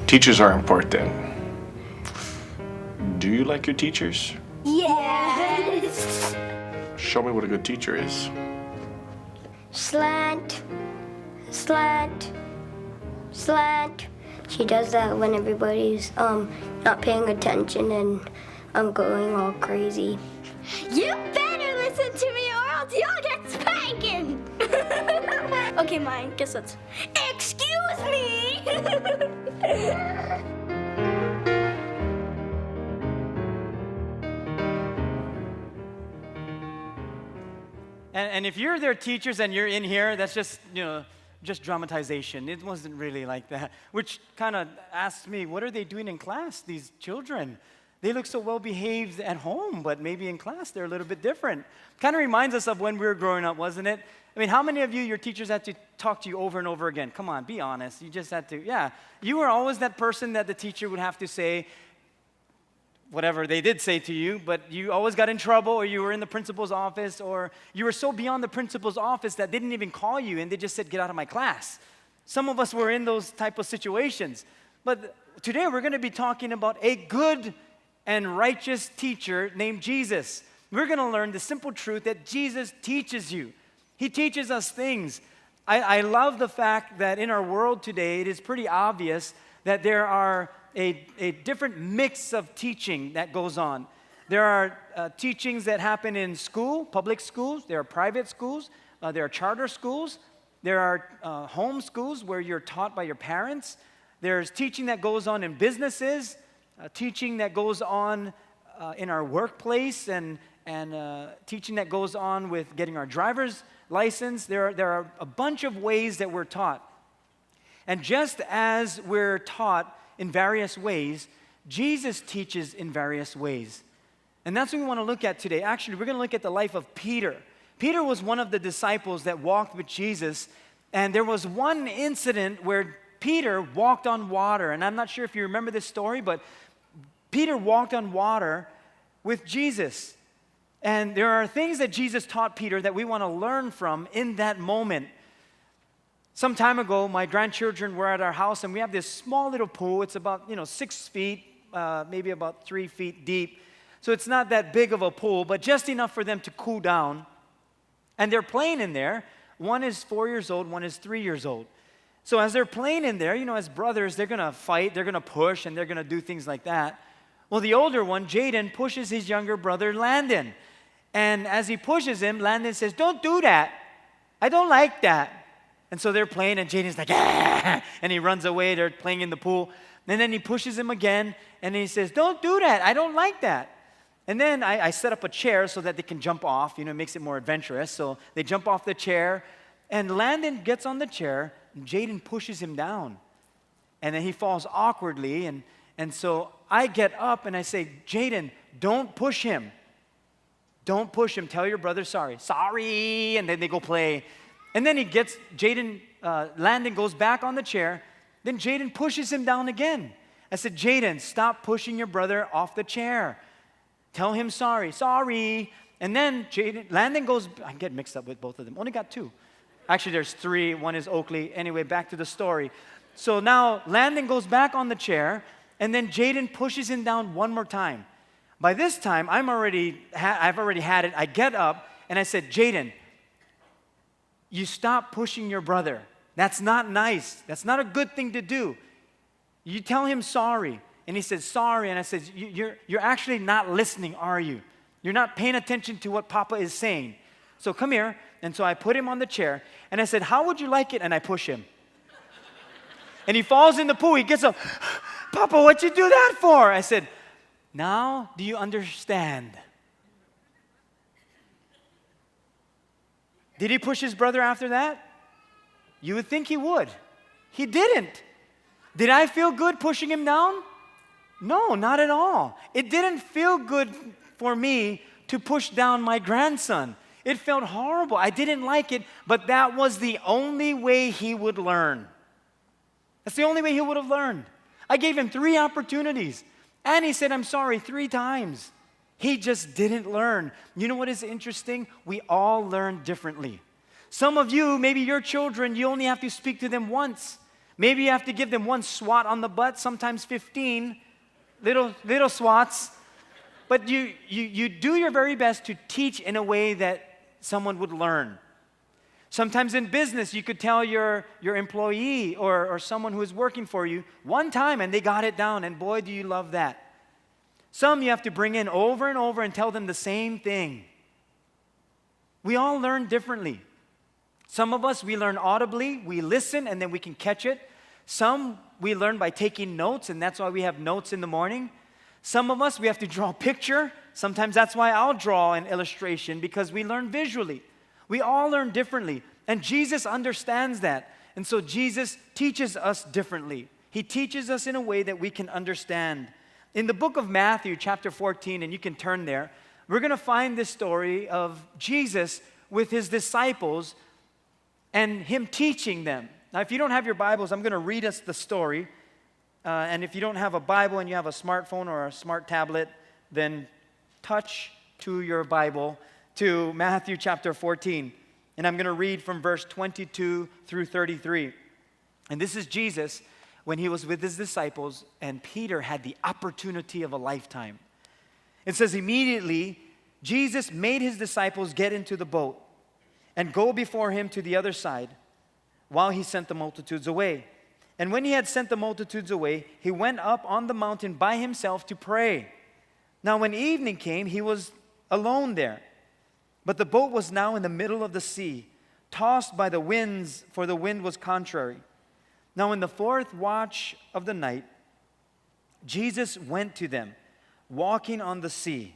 Teachers are important. Do you like your teachers? Yes. Show me what a good teacher is. Slant, slant, slant. She does that when everybody's not paying attention and I'm going all crazy. You better listen to me or else you'll get spanking. Okay, mine. Guess what? Excuse me. And if you're their teachers and you're in here, that's just, just dramatization. It wasn't really like that. Which kind of asks me, what are they doing in class, these children? They look so well behaved at home, but maybe in class they're a little bit different. Kind of reminds us of when we were growing up, wasn't it? I mean, how many of you, your teachers had to talk to you over and over again? Come on, be honest. You just had to, yeah. You were always that person that the teacher would have to say whatever they did say to you, but you always got in trouble, or you were in the principal's office, or you were so beyond the principal's office that they didn't even call you and they just said, get out of my class. Some of us were in those type of situations. But today we're going to be talking about a good and righteous teacher named Jesus. We're going to learn the simple truth that Jesus teaches you. He teaches us things. I love the fact that in our world today, it is pretty obvious that there are a different mix of teaching that goes on. There are teachings that happen in school, public schools. There are private schools. There are charter schools. There are home schools where you're taught by your parents. There's teaching that goes on in businesses, teaching that goes on in our workplace, and teaching that goes on with getting our driver's license. There are a bunch of ways that we're taught. And just as we're taught in various ways, Jesus teaches in various ways. And that's what we want to look at today. Actually, we're going to look at the life of Peter. Peter was one of the disciples that walked with Jesus, and there was one incident where Peter walked on water. And I'm not sure if you remember this story, but Peter walked on water with Jesus. And there are things that Jesus taught Peter that we want to learn from in that moment. Some time ago, my grandchildren were at our house, and we have this small little pool. It's about 6 feet, maybe about 3 feet deep. So it's not that big of a pool, but just enough for them to cool down. And they're playing in there. One is 4 years old, one is 3 years old. So as they're playing in there, as brothers, they're going to fight, they're going to push, and they're going to do things like that. Well, the older one, Jaden, pushes his younger brother, Landon. And as he pushes him, Landon says, "Don't do that. I don't like that." And so they're playing, and Jaden's like, "Ah!" And he runs away. They're playing in the pool. And then he pushes him again, and he says, "Don't do that. I don't like that." And then I set up a chair so that they can jump off. It makes it more adventurous. So they jump off the chair, and Landon gets on the chair, and Jaden pushes him down. And then he falls awkwardly, and so I get up, and I say, "Jaden, don't push him. Don't push him. Tell your brother sorry." "Sorry." And then they go play. And then Landon goes back on the chair. Then Jaden pushes him down again. I said, "Jaden, stop pushing your brother off the chair. Tell him sorry." "Sorry." And then Landon goes, I get mixed up with both of them. Only got two. Actually, there's three. One is Oakley. Anyway, back to the story. So now Landon goes back on the chair, and then Jaden pushes him down one more time. By this time, I've already had it. I get up, and I said, "Jaden, you stop pushing your brother. That's not nice. That's not a good thing to do. You tell him sorry." And he said, "Sorry." And I said, you're actually not listening, are you? You're not paying attention to what Papa is saying. So come here. And so I put him on the chair, and I said, "How would you like it?" And I push him. And he falls in the pool. He gets up. "Papa, what'd you do that for?" I said, "Now do you understand?" Did he push his brother after that? You would think he would. He didn't. Did I feel good pushing him down? No, not at all. It didn't feel good for me to push down my grandson. It felt horrible. I didn't like it, but that was the only way he would learn. That's the only way he would have learned. I gave him 3 opportunities, and he said, "I'm sorry," 3 times. He just didn't learn. You know what is interesting? We all learn differently. Some of you, maybe your children, you only have to speak to them once. Maybe you have to give them one swat on the butt, sometimes 15 little swats. But you do your very best to teach in a way that someone would learn. Sometimes in business, you could tell your employee or someone who is working for you one time and they got it down, and boy, do you love that. Some you have to bring in over and over and tell them the same thing. We all learn differently. Some of us, we learn audibly, we listen, and then we can catch it. Some, we learn by taking notes, and that's why we have notes in the morning. Some of us, we have to draw a picture. Sometimes that's why I'll draw an illustration, because we learn visually. We all learn differently, and Jesus understands that. And so Jesus teaches us differently. He teaches us in a way that we can understand. In the book of Matthew, chapter 14, and you can turn there, we're going to find this story of Jesus with his disciples and him teaching them. Now, if you don't have your Bibles, I'm going to read us the story. And if you don't have a Bible and you have a smartphone or a smart tablet, then touch to your Bible to Matthew chapter 14. And I'm going to read from verse 22 through 33. And this is Jesus when he was with his disciples, and Peter had the opportunity of a lifetime. It says, immediately, Jesus made his disciples get into the boat and go before him to the other side while he sent the multitudes away. And when he had sent the multitudes away, he went up on the mountain by himself to pray. Now when evening came, he was alone there. But the boat was now in the middle of the sea, tossed by the winds, for the wind was contrary. Now in the fourth watch of the night, Jesus went to them, walking on the sea.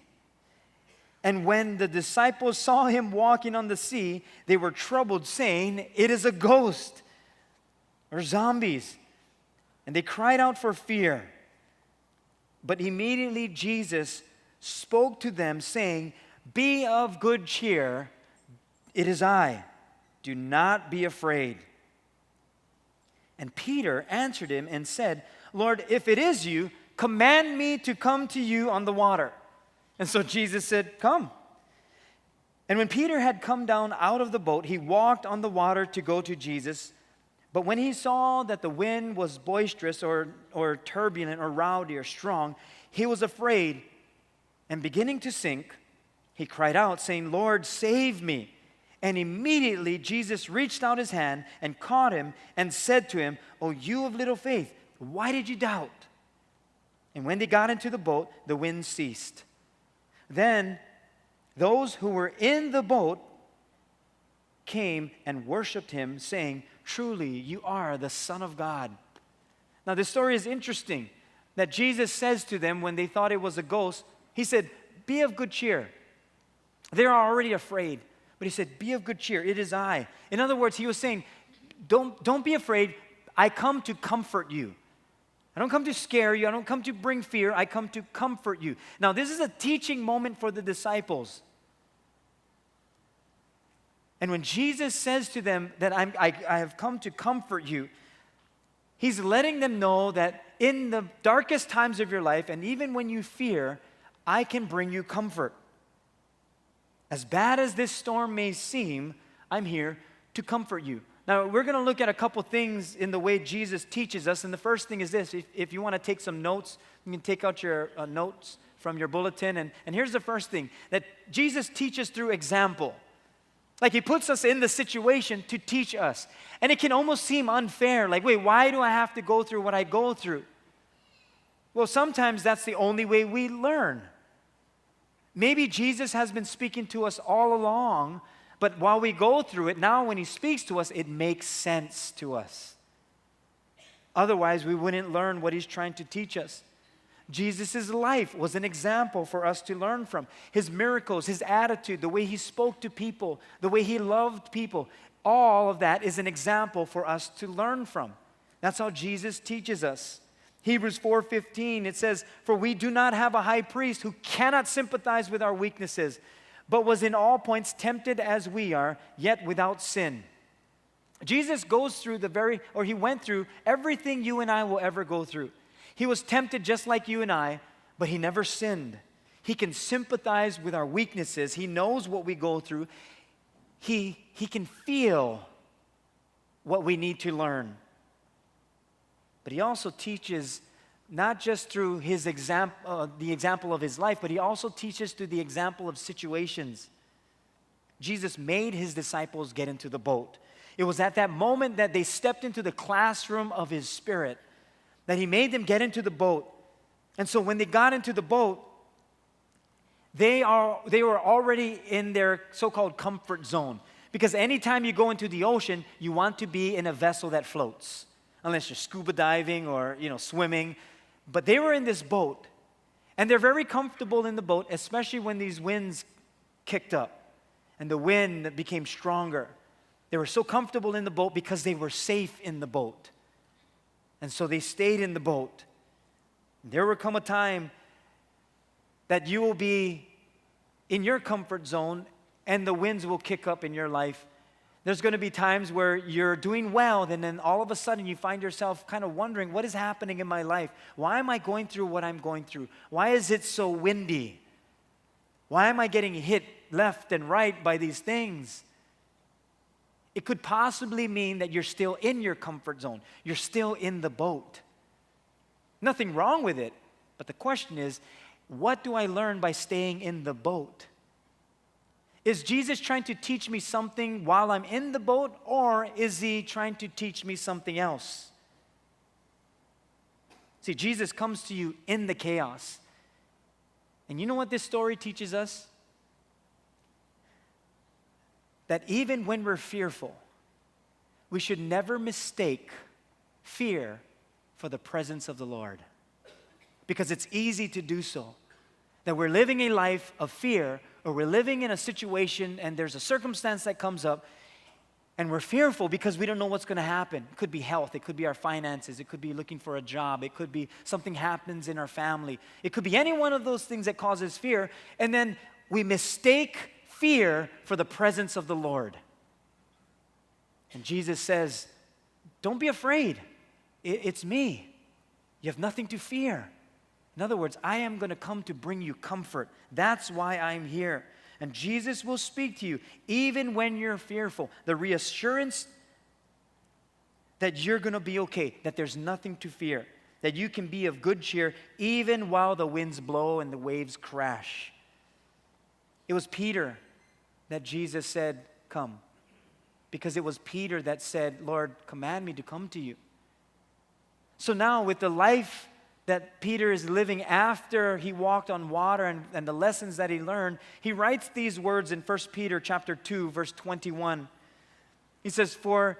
And when the disciples saw him walking on the sea, they were troubled, saying, "It is a ghost," or zombies. And they cried out for fear. But immediately Jesus spoke to them, saying, "Be of good cheer, it is I. Do not be afraid." And Peter answered him and said, "Lord, if it is you, command me to come to you on the water." And so Jesus said, "Come." And when Peter had come down out of the boat, he walked on the water to go to Jesus. But when he saw that the wind was boisterous or turbulent or rowdy or strong, he was afraid, and beginning to sink, he cried out, saying, "Lord, save me." And immediately Jesus reached out his hand and caught him and said to him, "O you of little faith, why did you doubt?" And when they got into the boat, the wind ceased. Then those who were in the boat came and worshiped him, saying, "Truly, you are the Son of God." Now, this story is interesting, that Jesus says to them when they thought it was a ghost, he said, "Be of good cheer." They're already afraid, but he said, "Be of good cheer, it is I." In other words, he was saying, don't be afraid. I come to comfort you. I don't come to scare you. I don't come to bring fear. I come to comfort you. Now, this is a teaching moment for the disciples. And when Jesus says to them that I have come to comfort you, he's letting them know that in the darkest times of your life, and even when you fear, I can bring you comfort. As bad as this storm may seem, I'm here to comfort you. Now, we're going to look at a couple things in the way Jesus teaches us. And the first thing is this. If you want to take some notes, you can take out your notes from your bulletin. And here's the first thing, that Jesus teaches through example. Like he puts us in the situation to teach us. And it can almost seem unfair. Like, wait, why do I have to go through what I go through? Well, sometimes that's the only way we learn. Maybe Jesus has been speaking to us all along, but while we go through it, now when he speaks to us, it makes sense to us. Otherwise, we wouldn't learn what he's trying to teach us. Jesus' life was an example for us to learn from. His miracles, his attitude, the way he spoke to people, the way he loved people, all of that is an example for us to learn from. That's how Jesus teaches us. Hebrews 4:15, it says, "For we do not have a high priest who cannot sympathize with our weaknesses, but was in all points tempted as we are, yet without sin." Jesus goes through he went through everything you and I will ever go through. He was tempted just like you and I, but he never sinned. He can sympathize with our weaknesses. He knows what we go through. He can feel what we need to learn. But he also teaches not just through his the example of his life, but he also teaches through the example of situations. Jesus made his disciples get into the boat. It was at that moment that they stepped into the classroom of his Spirit that he made them get into the boat. And so when they got into the boat, they were already in their so-called comfort zone. Because anytime you go into the ocean, you want to be in a vessel that floats. Unless you're scuba diving or, swimming. But they were in this boat. And they're very comfortable in the boat, especially when these winds kicked up. And the wind became stronger. They were so comfortable in the boat because they were safe in the boat. And so they stayed in the boat. There will come a time that you will be in your comfort zone and the winds will kick up in your life. There's going to be times where you're doing well, and then all of a sudden you find yourself kind of wondering, what is happening in my life? Why am I going through what I'm going through? Why is it so windy? Why am I getting hit left and right by these things? It could possibly mean that you're still in your comfort zone. You're still in the boat. Nothing wrong with it. But the question is, what do I learn by staying in the boat? Is Jesus trying to teach me something while I'm in the boat, or is he trying to teach me something else? See, Jesus comes to you in the chaos. And you know what this story teaches us? That even when we're fearful, we should never mistake fear for the presence of the Lord. Because it's easy to do so. That we're living a life of fear, or we're living in a situation and there's a circumstance that comes up and we're fearful because we don't know what's going to happen. It could be health, it could be our finances, it could be looking for a job, it could be something happens in our family. It could be any one of those things that causes fear, and then we mistake fear for the presence of the Lord. And Jesus says, don't be afraid. It's me. You have nothing to fear. In other words, I am going to come to bring you comfort. That's why I'm here. And Jesus will speak to you even when you're fearful. The reassurance that you're going to be okay, that there's nothing to fear, that you can be of good cheer even while the winds blow and the waves crash. It was Peter that Jesus said, come. Because it was Peter that said, Lord, command me to come to you. So now with the life that Peter is living after he walked on water and the lessons that he learned, he writes these words in 1 Peter chapter 2, verse 21. He says, For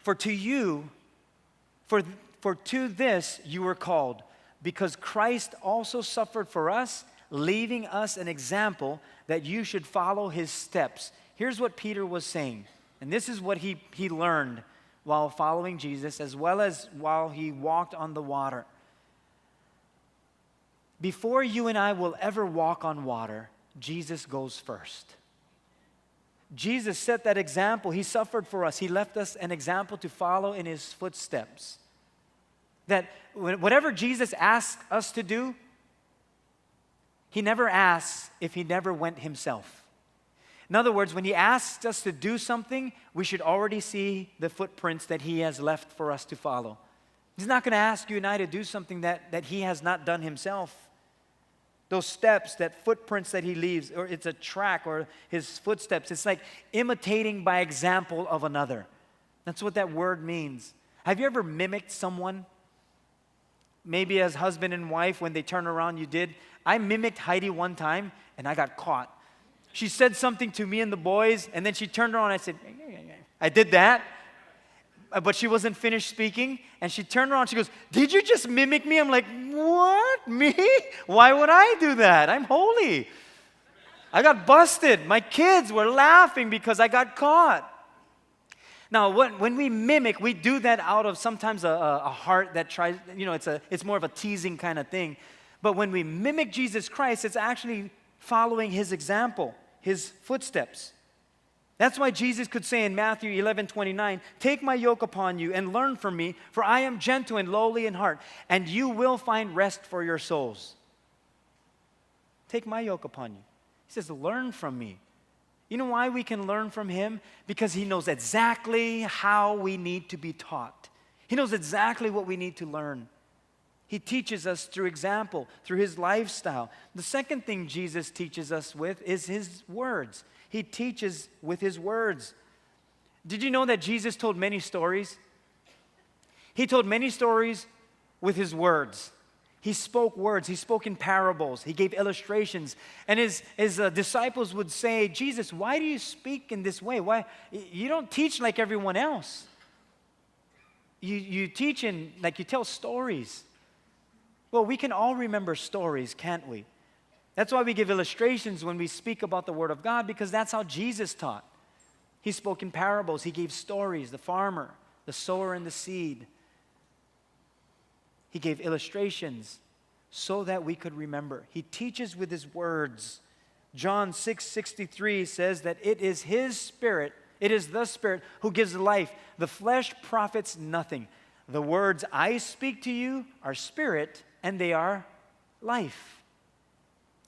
to this you were called, because Christ also suffered for us, leaving us an example that you should follow his steps. Here's what Peter was saying, and this is what he learned while following Jesus, as well as while he walked on the water. Before you and I will ever walk on water, Jesus goes first. Jesus set that example. He suffered for us. He left us an example to follow in his footsteps. That whatever Jesus asked us to do, he never asks if he never went himself. In other words, when he asks us to do something, we should already see the footprints that he has left for us to follow. He's not going to ask you and I to do something that he has not done himself. Those steps, that footprints that he leaves, or it's a track or his footsteps, it's like imitating by example of another. That's what that word means. Have you ever mimicked someone? Maybe as husband and wife, when they turn around, you did. I mimicked Heidi one time, and I got caught. She said something to me and the boys, and then she turned around and I said, I did that. But she wasn't finished speaking, and she turned around and she goes, did you just mimic me? I'm like, what? Me? Why would I do that? I'm holy. I got busted. My kids were laughing because I got caught. Now, when we mimic, we do that out of sometimes a heart that tries, it's more of a teasing kind of thing. But when we mimic Jesus Christ, it's actually following his example, his footsteps. That's why Jesus could say in Matthew 11:29, take my yoke upon you and learn from me, for I am gentle and lowly in heart, and you will find rest for your souls. Take my yoke upon you. He says, learn from me. You know why we can learn from him? Because he knows exactly how we need to be taught. He knows exactly what we need to learn. He teaches us through example, through his lifestyle. The second thing Jesus teaches us with is his words. He teaches with his words. Did you know that Jesus told many stories? He told many stories with his words. He spoke words. He spoke in parables. He gave illustrations. And his disciples would say, Jesus, why do you speak in this way? Why you don't teach like everyone else? You teach in, like you tell stories. Well, we can all remember stories, can't we? That's why we give illustrations when we speak about the Word of God, because that's how Jesus taught. He spoke in parables. He gave stories, the farmer, the sower, and the seed. He gave illustrations so that we could remember. He teaches with his words. John 6:63 says that it is his Spirit, it is the Spirit who gives life. The flesh profits nothing. The words I speak to you are spirit and they are life.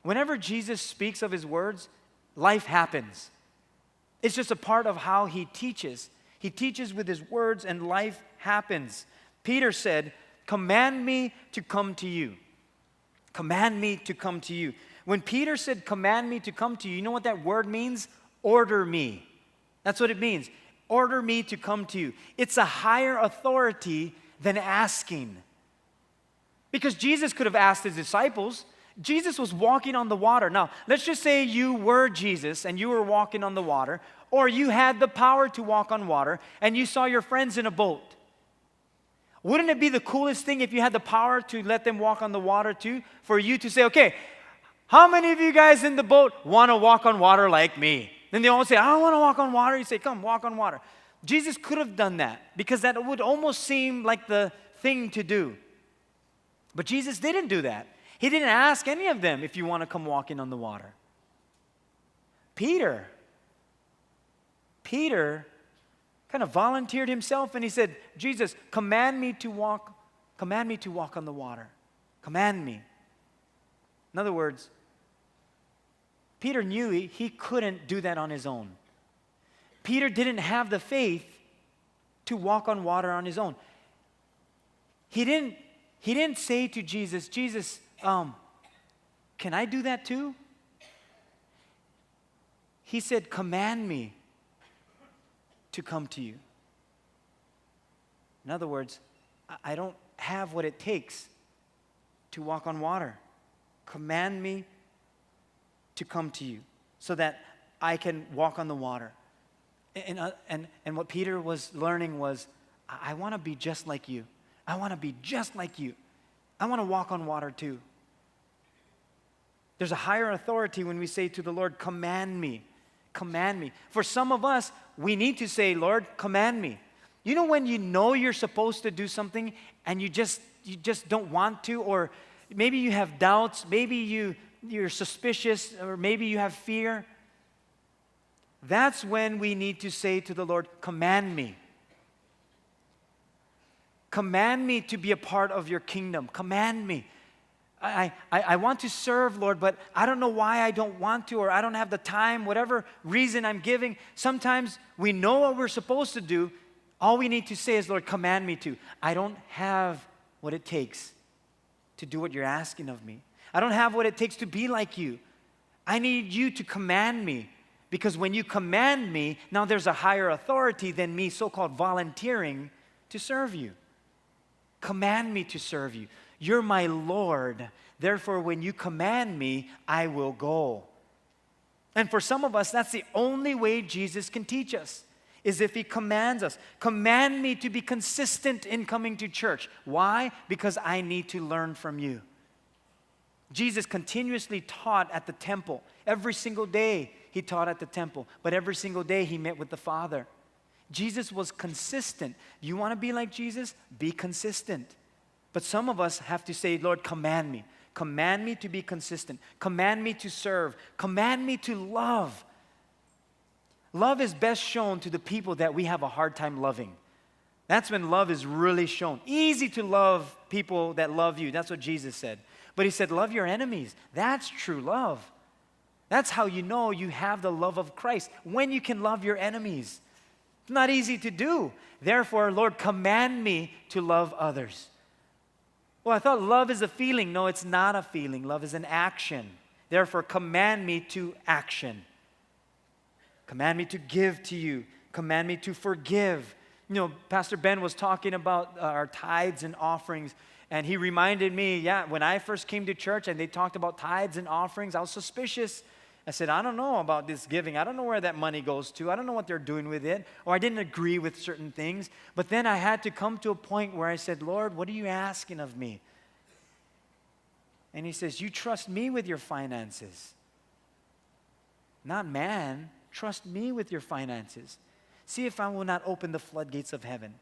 Whenever Jesus speaks of his words, life happens. It's just a part of how he teaches. He teaches with his words and life happens. Peter said, command me to come to you. Command me to come to you. When Peter said, command me to come to you, you know what that word means? Order me. That's what it means. Order me to come to you. It's a higher authority than asking. Because Jesus could have asked his disciples. Jesus was walking on the water. Now, let's just say you were Jesus and you were walking on the water, or you had the power to walk on water and you saw your friends in a boat. Wouldn't it be the coolest thing if you had the power to let them walk on the water too? For you to say, okay, how many of you guys in the boat want to walk on water like me? Then they all say, I don't want to walk on water. You say, come, walk on water. Jesus could have done that because that would almost seem like the thing to do. But Jesus didn't do that. He didn't ask any of them if you want to come walking on the water. Peter kind of volunteered himself and he said, Jesus, command me to walk on the water. Command me. In other words, Peter knew he couldn't do that on his own. Peter didn't have the faith to walk on water on his own. He didn't say to Jesus, Jesus, can I do that too? He said, command me to come to you. In other words, I don't have what it takes to walk on water. Command me to come to you so that I can walk on the water. And what Peter was learning was, I want to be just like you. I want to be just like you. I want to walk on water too. There's a higher authority when we say to the Lord, command me. Command me. For some of us, we need to say, Lord, command me. You know when you know you're supposed to do something and you just don't want to, or maybe you have doubts, maybe you're suspicious, or maybe you have fear. That's when we need to say to the Lord, command me. Command me to be a part of your kingdom. Command me. I want to serve, Lord, but I don't know why I don't want to, or I don't have the time, whatever reason I'm giving. Sometimes we know what we're supposed to do. All we need to say is, Lord, command me to. I don't have what it takes to do what you're asking of me. I don't have what it takes to be like you. I need you to command me, because when you command me, now there's a higher authority than me so-called volunteering to serve you. Command me to serve you. You're my Lord. Therefore, when you command me, I will go. And for some of us, that's the only way Jesus can teach us, is if he commands us. Command me to be consistent in coming to church. Why? Because I need to learn from you. Jesus continuously taught at the temple. Every single day he taught at the temple, but every single day he met with the Father. Jesus was consistent. You want to be like Jesus? Be consistent. But some of us have to say, Lord, command me. Command me to be consistent. Command me to serve. Command me to love. Love is best shown to the people that we have a hard time loving. That's when love is really shown. Easy to love people that love you. That's what Jesus said. But he said, love your enemies. That's true love. That's how you know you have the love of Christ, when you can love your enemies. It's not easy to do. Therefore, Lord, command me to love others. Well, I thought love is a feeling. No, it's not a feeling. Love is an action. Therefore, command me to action. Command me to give to you. Command me to forgive. You know, Pastor Ben was talking about our tithes and offerings, and he reminded me, when I first came to church and they talked about tithes and offerings, I was suspicious. I said, I don't know about this giving. I don't know where that money goes to. I don't know what they're doing with it. Or I didn't agree with certain things. But then I had to come to a point where I said, Lord, what are you asking of me? And he says, you trust me with your finances. Not man. Trust me with your finances. See if I will not open the floodgates of heaven.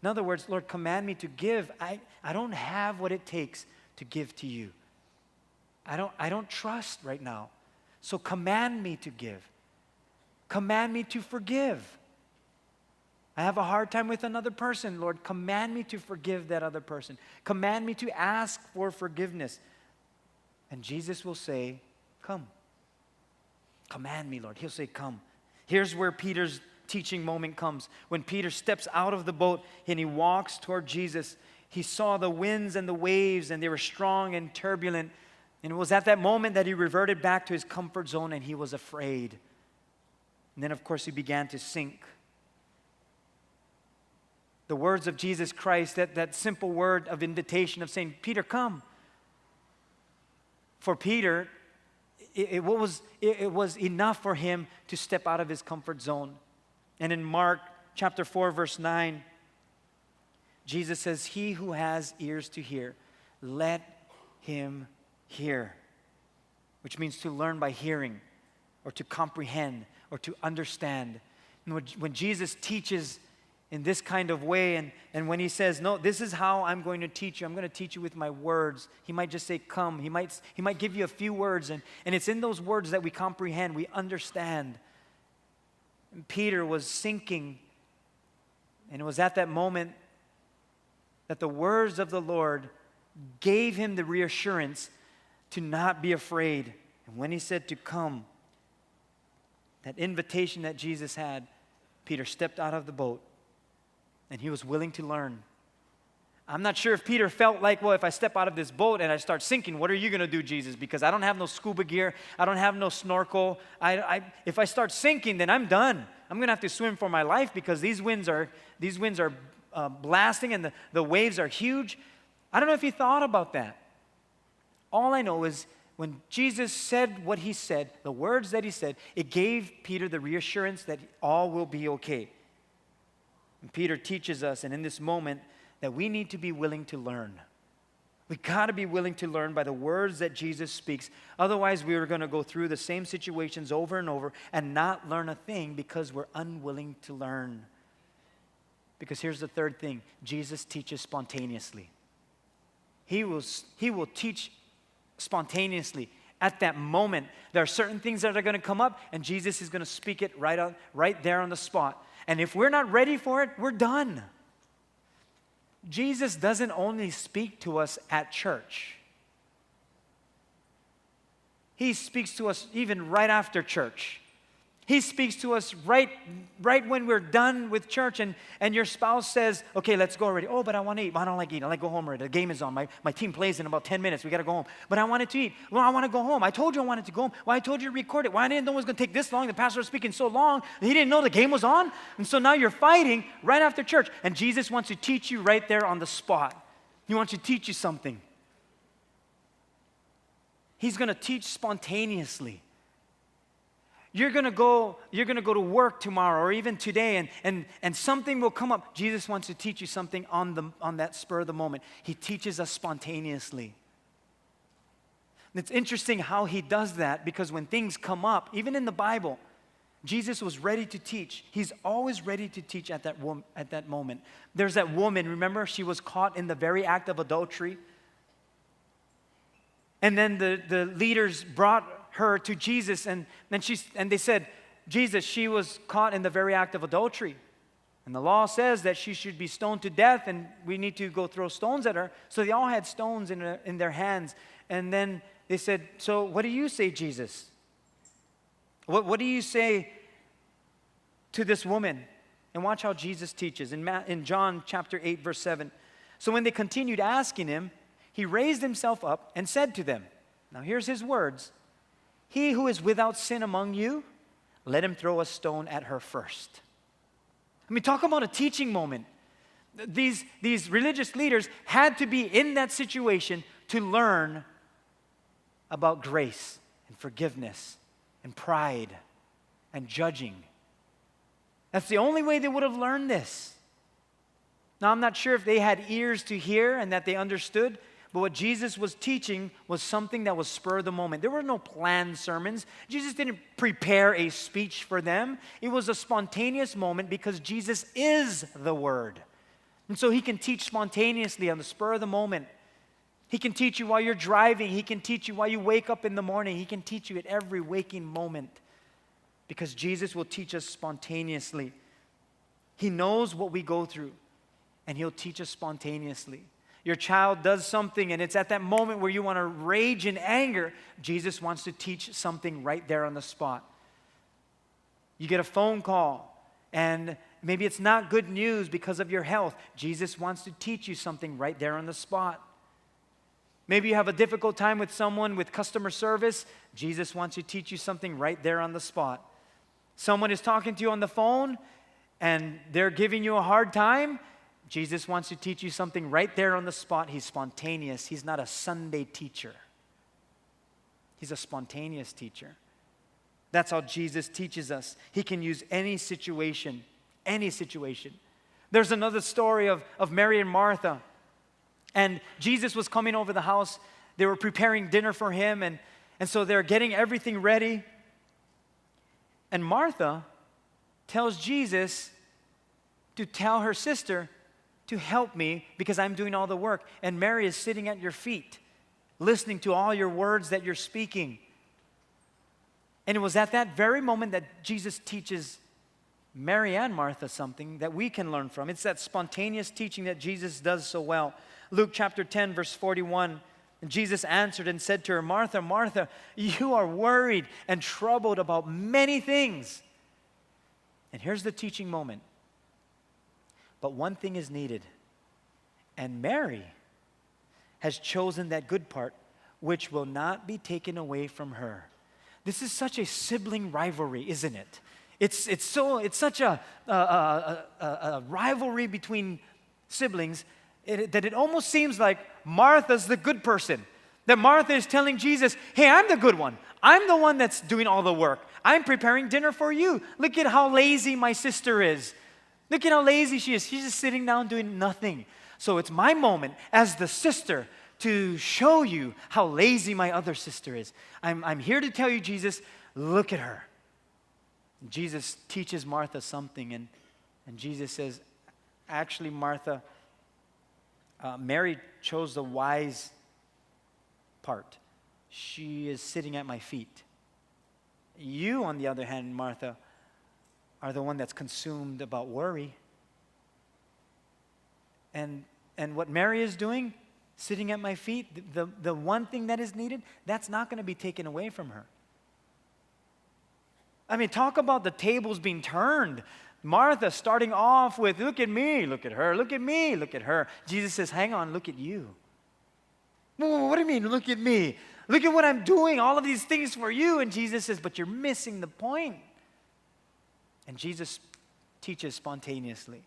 In other words, Lord, command me to give. I don't have what it takes to give to you. I don't trust right now. So command me to give. Command me to forgive. I have a hard time with another person. Lord, command me to forgive that other person. Command me to ask for forgiveness. And Jesus will say, come. Command me, Lord. He'll say, come. Here's where Peter's teaching moment comes. When Peter steps out of the boat and he walks toward Jesus, he saw the winds and the waves, and they were strong and turbulent. And it was at that moment that he reverted back to his comfort zone, and he was afraid. And then, of course, he began to sink. The words of Jesus Christ, that simple word of invitation of saying, Peter, come. For Peter, it was enough for him to step out of his comfort zone. And in Mark chapter 4, verse 9, Jesus says, he who has ears to hear, let him hear. Which means to learn by hearing, or to comprehend, or to understand. And when Jesus teaches in this kind of way, and when he says, no, this is how I'm going to teach you. I'm going to teach you with my words. He might just say, come. He might give you a few words, and it's in those words that we comprehend, we understand. And Peter was sinking, and it was at that moment that the words of the Lord gave him the reassurance to not be afraid. And when he said to come, that invitation that Jesus had, Peter stepped out of the boat, and he was willing to learn. I'm not sure if Peter felt like, well, if I step out of this boat and I start sinking, what are you going to do, Jesus? Because I don't have no scuba gear. I don't have no snorkel. If I start sinking, then I'm done. I'm going to have to swim for my life because these winds are blasting and the waves are huge. I don't know if he thought about that. All I know is when Jesus said what he said, the words that he said, it gave Peter the reassurance that all will be okay. And Peter teaches us, and in this moment, that we need to be willing to learn. We got to be willing to learn by the words that Jesus speaks. Otherwise, we are going to go through the same situations over and over and not learn a thing because we're unwilling to learn. Because here's the third thing. Jesus teaches spontaneously. He will teach spontaneously. At that moment, there are certain things that are going to come up, and Jesus is going to speak it right there on the spot. And if we're not ready for it, we're done. Jesus doesn't only speak to us at church. He speaks to us even right after church. He speaks to us right when we're done with church and your spouse says, okay, let's go already. Oh, but I want to eat. I don't like eating. I like to go home already. The game is on. My team plays in about 10 minutes. We got to go home. But I wanted to eat. Well, I want to go home. I told you I wanted to go home. Well, I told you to record it. Well, I didn't know it was going to take this long. The pastor was speaking so long. He didn't know the game was on. And so now you're fighting right after church. And Jesus wants to teach you right there on the spot. He wants to teach you something. He's going to teach spontaneously. You're gonna go to work tomorrow or even today, and something will come up. Jesus wants to teach you something on that spur of the moment. He teaches us spontaneously. And it's interesting how he does that, because when things come up, even in the Bible, Jesus was ready to teach. He's always ready to teach at that moment. There's that woman, remember, she was caught in the very act of adultery. And then the leaders brought her to Jesus, and they said, Jesus, she was caught in the very act of adultery. And the law says that she should be stoned to death, and we need to go throw stones at her. So they all had stones in their hands. And then they said, so what do you say, Jesus? What do you say to this woman? And watch how Jesus teaches in John chapter 8, verse 7. So when they continued asking him, he raised himself up and said to them, now here's his words, he who is without sin among you, let him throw a stone at her first. I mean, talk about a teaching moment. These religious leaders had to be in that situation to learn about grace and forgiveness and pride and judging. That's the only way they would have learned this. Now, I'm not sure if they had ears to hear and that they understood, but what Jesus was teaching was something that was spur of the moment. There were no planned sermons. Jesus didn't prepare a speech for them. It was a spontaneous moment because Jesus is the Word. And so he can teach spontaneously on the spur of the moment. He can teach you while you're driving. He can teach you while you wake up in the morning. He can teach you at every waking moment because Jesus will teach us spontaneously. He knows what we go through, and he'll teach us spontaneously. Your child does something, and it's at that moment where you want to rage in anger. Jesus wants to teach something right there on the spot. You get a phone call, and maybe it's not good news because of your health. Jesus wants to teach you something right there on the spot. Maybe you have a difficult time with someone with customer service. Jesus wants to teach you something right there on the spot. Someone is talking to you on the phone, and they're giving you a hard time. Jesus wants to teach you something right there on the spot. He's spontaneous. He's not a Sunday teacher. He's a spontaneous teacher. That's how Jesus teaches us. He can use any situation, any situation. There's another story of Mary and Martha. And Jesus was coming over the house. They were preparing dinner for him, and so they're getting everything ready. And Martha tells Jesus to tell her sister to help me because I'm doing all the work. And Mary is sitting at your feet, listening to all your words that you're speaking. And it was at that very moment that Jesus teaches Mary and Martha something that we can learn from. It's that spontaneous teaching that Jesus does so well. Luke chapter 10, verse 41, and Jesus answered and said to her, Martha, Martha, you are worried and troubled about many things. And here's the teaching moment. But one thing is needed, and Mary has chosen that good part, which will not be taken away from her. This is such a sibling rivalry, isn't it? It's such a rivalry between siblings that it almost seems like Martha's the good person. That Martha is telling Jesus, hey, I'm the good one. I'm the one that's doing all the work. I'm preparing dinner for you. Look at how lazy my sister is. Look at how lazy she is. She's just sitting down doing nothing. So it's my moment as the sister to show you how lazy my other sister is. I'm here to tell you, Jesus, look at her. Jesus teaches Martha something, and Jesus says, actually, Martha, Mary chose the wise part. She is sitting at my feet. You, on the other hand, Martha, are the one that's consumed about worry. And what Mary is doing, sitting at my feet, the one thing that is needed, that's not going to be taken away from her. I mean, talk about the tables being turned. Martha starting off with, look at me, look at her, look at me, look at her. Jesus says, hang on, look at you. What do you mean, look at me? Look at what I'm doing, all of these things for you. And Jesus says, but you're missing the point. And Jesus teaches spontaneously.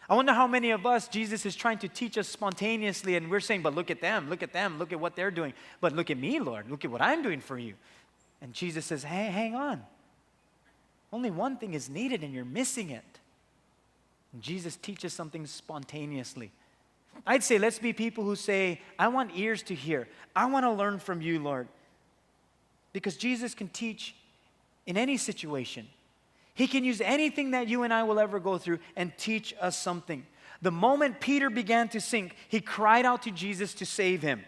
I wonder how many of us, Jesus is trying to teach us spontaneously, and we're saying, but look at them, look at what they're doing. But look at me, Lord, look at what I'm doing for you. And Jesus says, hey, hang on. Only one thing is needed, and you're missing it. And Jesus teaches something spontaneously. I'd say let's be people who say, I want ears to hear. I want to learn from you, Lord. Because Jesus can teach in any situation. He can use anything that you and I will ever go through and teach us something. The moment Peter began to sink, he cried out to Jesus to save him.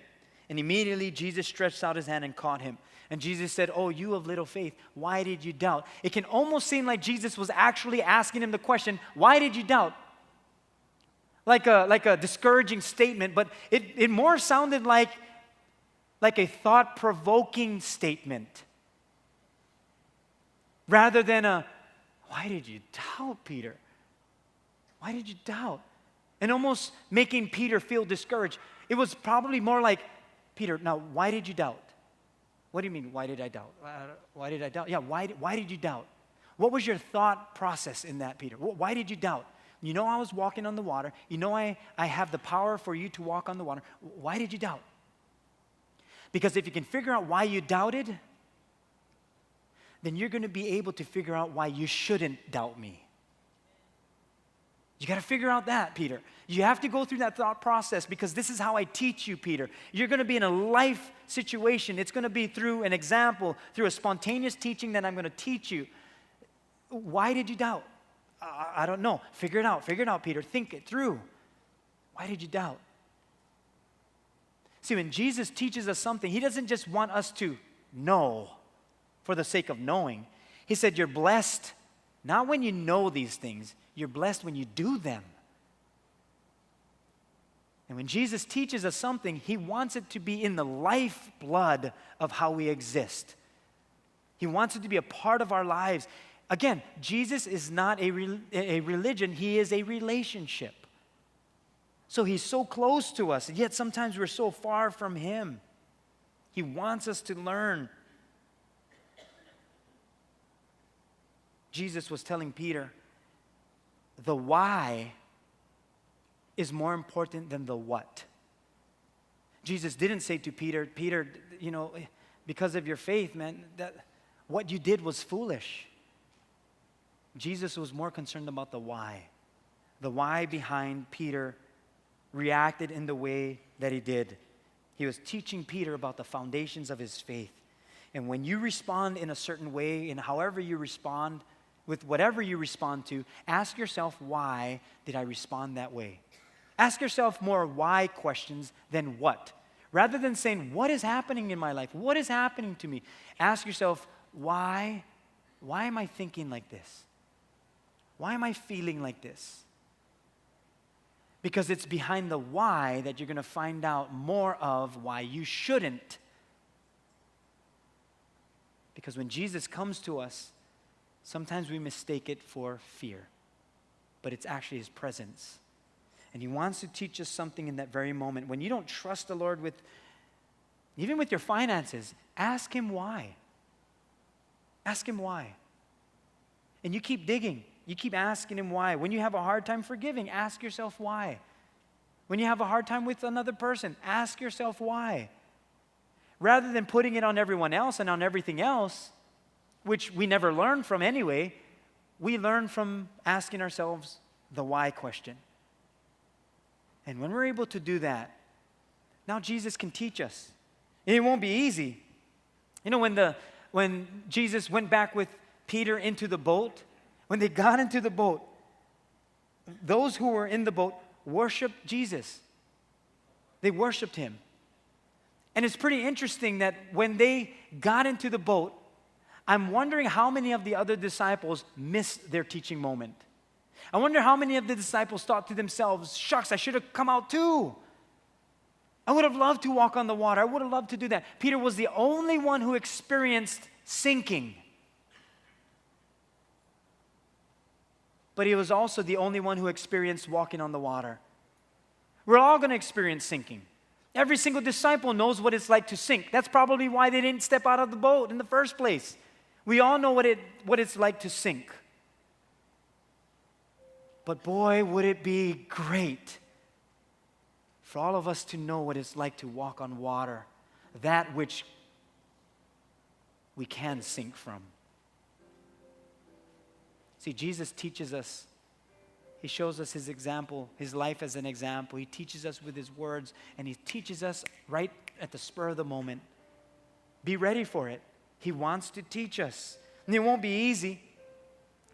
And immediately Jesus stretched out his hand and caught him. And Jesus said, oh, you of little faith, why did you doubt? It can almost seem like Jesus was actually asking him the question, why did you doubt? Like a discouraging statement, but it more sounded like a thought-provoking statement. Rather than why did you doubt, Peter? Why did you doubt? And almost making Peter feel discouraged. It was probably more like, Peter, now why did you doubt? What do you mean, why did I doubt? Why did I doubt? Yeah, why did you doubt? What was your thought process in that, Peter? Why did you doubt? You know I was walking on the water. You know I have the power for you to walk on the water. Why did you doubt? Because if you can figure out why you doubted, then you're going to be able to figure out why you shouldn't doubt me. You got to figure out that, Peter. You have to go through that thought process because this is how I teach you, Peter. You're going to be in a life situation. It's going to be through an example, through a spontaneous teaching that I'm going to teach you. Why did you doubt? I don't know. Figure it out, Peter. Think it through. Why did you doubt? See, when Jesus teaches us something, he doesn't just want us to know for the sake of knowing. He said, you're blessed not when you know these things, you're blessed when you do them. And when Jesus teaches us something, he wants it to be in the lifeblood of how we exist. He wants it to be a part of our lives. Again, Jesus is not a religion, he is a relationship. So he's so close to us, and yet sometimes we're so far from him. He wants us to learn. Jesus was telling Peter, the why is more important than the what. Jesus didn't say to Peter, Peter, you know, because of your faith, man, that what you did was foolish. Jesus was more concerned about the why behind Peter reacted in the way that he did. He was teaching Peter about the foundations of his faith. And when you respond in a certain way, and however you respond, with whatever you respond to, ask yourself, why did I respond that way? Ask yourself more why questions than what. Rather than saying, what is happening in my life? What is happening to me? Ask yourself, why? Why am I thinking like this? Why am I feeling like this? Because it's behind the why that you're going to find out more of why you shouldn't. Because when Jesus comes to us, sometimes we mistake it for fear, but it's actually his presence. And he wants to teach us something in that very moment. When you don't trust the Lord even with your finances, ask him why. Ask him why. And you keep digging. You keep asking him why. When you have a hard time forgiving, ask yourself why. When you have a hard time with another person, ask yourself why. Rather than putting it on everyone else and on everything else, which we never learn from anyway, we learn from asking ourselves the why question. And when we're able to do that, now Jesus can teach us. And it won't be easy. You know, when Jesus went back with Peter into the boat, when they got into the boat, those who were in the boat worshiped Jesus. They worshiped him. And it's pretty interesting that when they got into the boat, I'm wondering how many of the other disciples missed their teaching moment. I wonder how many of the disciples thought to themselves, shucks, I should have come out too. I would have loved to walk on the water. I would have loved to do that. Peter was the only one who experienced sinking. But he was also the only one who experienced walking on the water. We're all going to experience sinking. Every single disciple knows what it's like to sink. That's probably why they didn't step out of the boat in the first place. We all know what it's like to sink. But boy, would it be great for all of us to know what it's like to walk on water, that which we can sink from. See, Jesus teaches us. He shows us his example, his life as an example. He teaches us with his words, and he teaches us right at the spur of the moment. Be ready for it. He wants to teach us. And it won't be easy.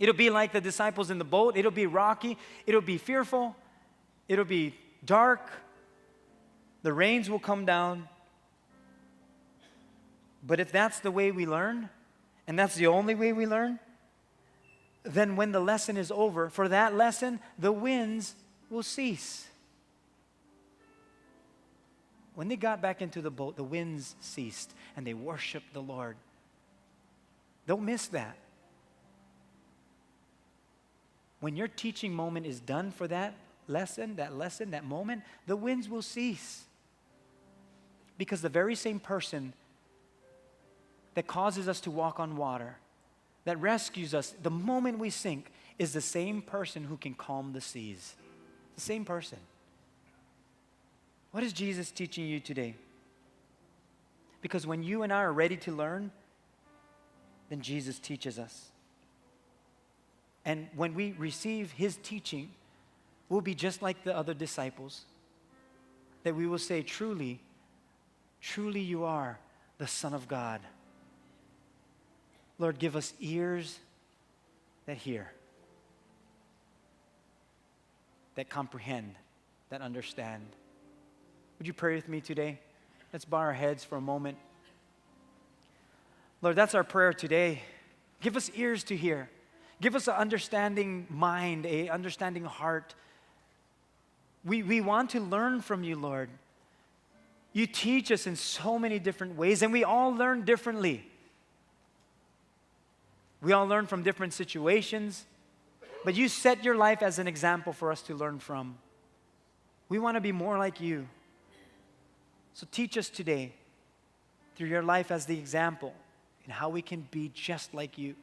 It'll be like the disciples in the boat. It'll be rocky. It'll be fearful. It'll be dark. The rains will come down. But if that's the way we learn, and that's the only way we learn, then when the lesson is over, for that lesson, the winds will cease. When they got back into the boat, the winds ceased, and they worshiped the Lord. Don't miss that. when your teaching moment is done for that lesson, that moment, the winds will cease. Because the very same person that causes us to walk on water, that rescues us the moment we sink, is the same person who can calm the seas. The same person. What is Jesus teaching you today? Because when you and I are ready to learn, then Jesus teaches us. And when we receive his teaching, we'll be just like the other disciples. That we will say, truly, truly you are the Son of God. Lord, give us ears that hear, that comprehend, that understand. Would you pray with me today? Let's bow our heads for a moment. Lord, that's our prayer today. Give us ears to hear. Give us an understanding mind, an understanding heart. We want to learn from you, Lord. You teach us in so many different ways, and we all learn differently. We all learn from different situations, but you set your life as an example for us to learn from. We want to be more like you. So teach us today, through your life as the example, and how we can be just like you.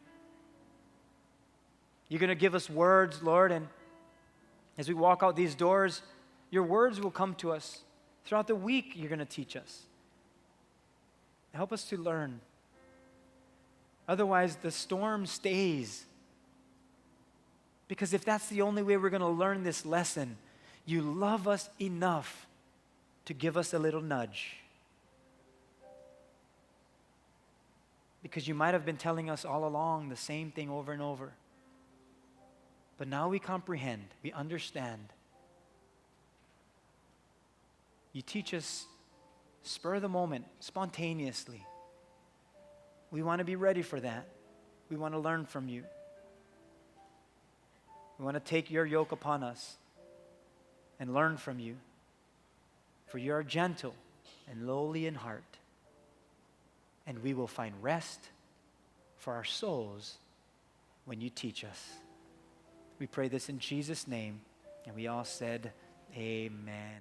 You're going to give us words, Lord, and as we walk out these doors, your words will come to us. Throughout the week, you're going to teach us. Help us to learn. Otherwise, the storm stays. Because if that's the only way we're going to learn this lesson, you love us enough to give us a little nudge. Because you might have been telling us all along the same thing over and over. But now we comprehend, we understand. You teach us spur of the moment, spontaneously. We want to be ready for that. We want to learn from you. We want to take your yoke upon us and learn from you. For you are gentle and lowly in heart. And we will find rest for our souls when you teach us. We pray this in Jesus' name. And we all said, amen.